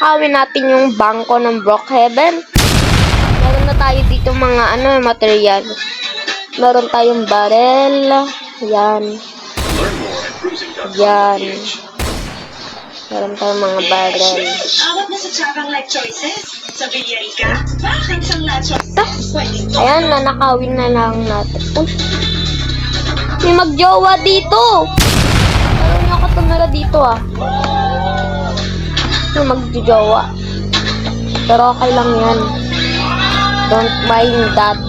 nanakawin natin yung bangko ng Brookhaven. Meron na tayo dito mga material. Meron tayong barrel. Yan. Yan. Meron tayong mga barrel. Ayan, nanakawin na lang natin. May magjowa dito. Parang nakatumira dito May magjowa. Pero okay lang yan. Don't mind that.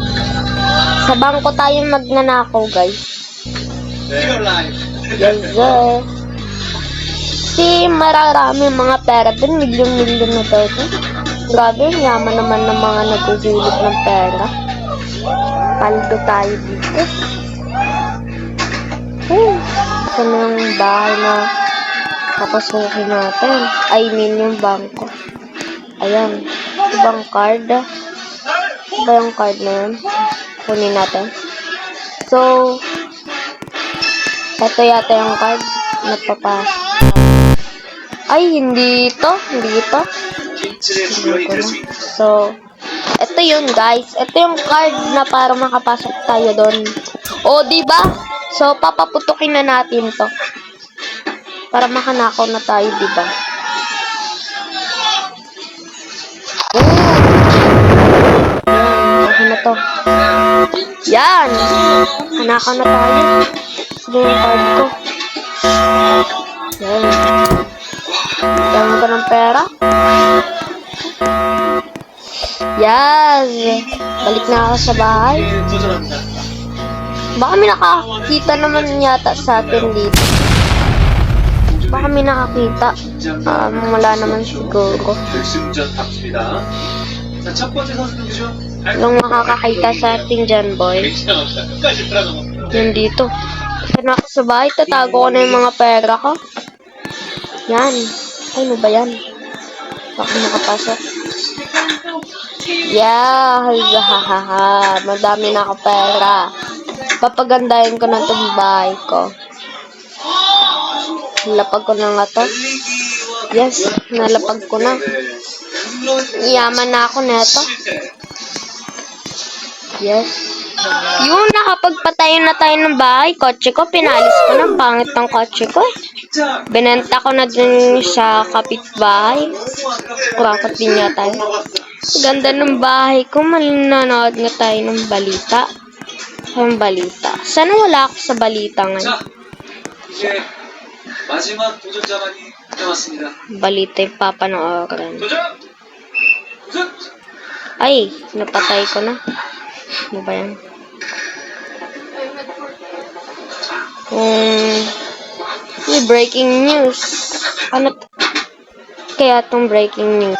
Sa bangko tayo magnanakaw, guys. Yes, sir. Si mararami mga pera dun. Milyon-milyon na daw dun. Grabe, yaman naman ng mga nagugulog ng pera. Paldo tayo dito. Ito na yung bahay na papasukin natin. I mean yung bangko. Ayan. Ito bang card? Ito ba yung card na yun? Kunin natin. So, ito yata yung card. Nagpapasok. Ay, hindi ito. Hindi ito. So, ito yun, guys. Ito yung card na para makapasok tayo doon. O, diba? So, papaputukin na natin to. Para makanakaw na tayo, diba? Okay na to. Yan! Kanakaw na tayo. Sige yung card ko. Yan. Yan ka ng pera. Yan! Balik na ako sa bahay. Baka may nakakita naman yata sa atin dito. Baka may nakakita. Wala naman siguro. Yung makakakita sa atin dyan, boy. Yan dito. Kasi na ako sa bahay, tatago ko na yung mga pera ko. Yan. Ay, ano ba yan? Baka nakapasok. Yeah, hahaha. Madami na ako pera. Papagandahin ko na itong bahay ko. Nalapag ko na nga to. Yes, nalapag ko na. Yaman na ako neto. Yes. Yung nakapagpatayo na tayo ng bahay, kotse ko, pinalis ko na. Pangit ng kotse ko. Binenta ko na dun sa kapitbahay. Kurakot din niya tayo. Ganda ng bahay ko. Mananood nga tayo ng balita. Yung balita. Sana wala ako sa balita ngayon. Balita yung papanoorin. Ay, napatay ko na. Ano ba yan? Breaking news. Ano kaya tong breaking news?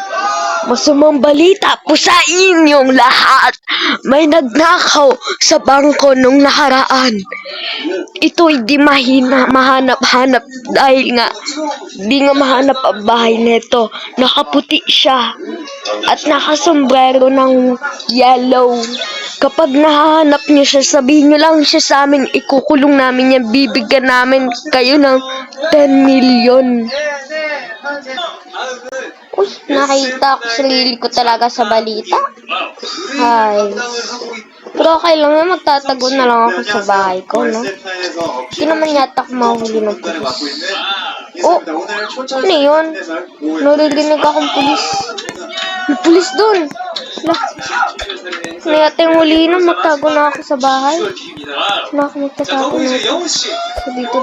Masamang balita po sa inyong lahat. May nagnakaw sa bangko nung nakaraan. Ito'y di mahanap-hanap dahil nga di nga mahanap ang bahay nito. Nakaputi siya at nakasombrero ng yellow. Kapag nahanap niyo siya, sabihin niyo lang siya sa amin, ikukulong namin yan, bibigyan namin kayo ng 10 million. Uy, nakita ko sarili ko talaga sa balita. Ay. Pero okay lang na, magtatago na lang ako sa bahay ko, no? Hindi naman yata ako mahuli ng pulis. Oh, ano yun? Narinig akong pulis. May pulis dun. Ano yata yung huli na, magtago na ako sa bahay. Ano ako magtatago na ako? So, dito.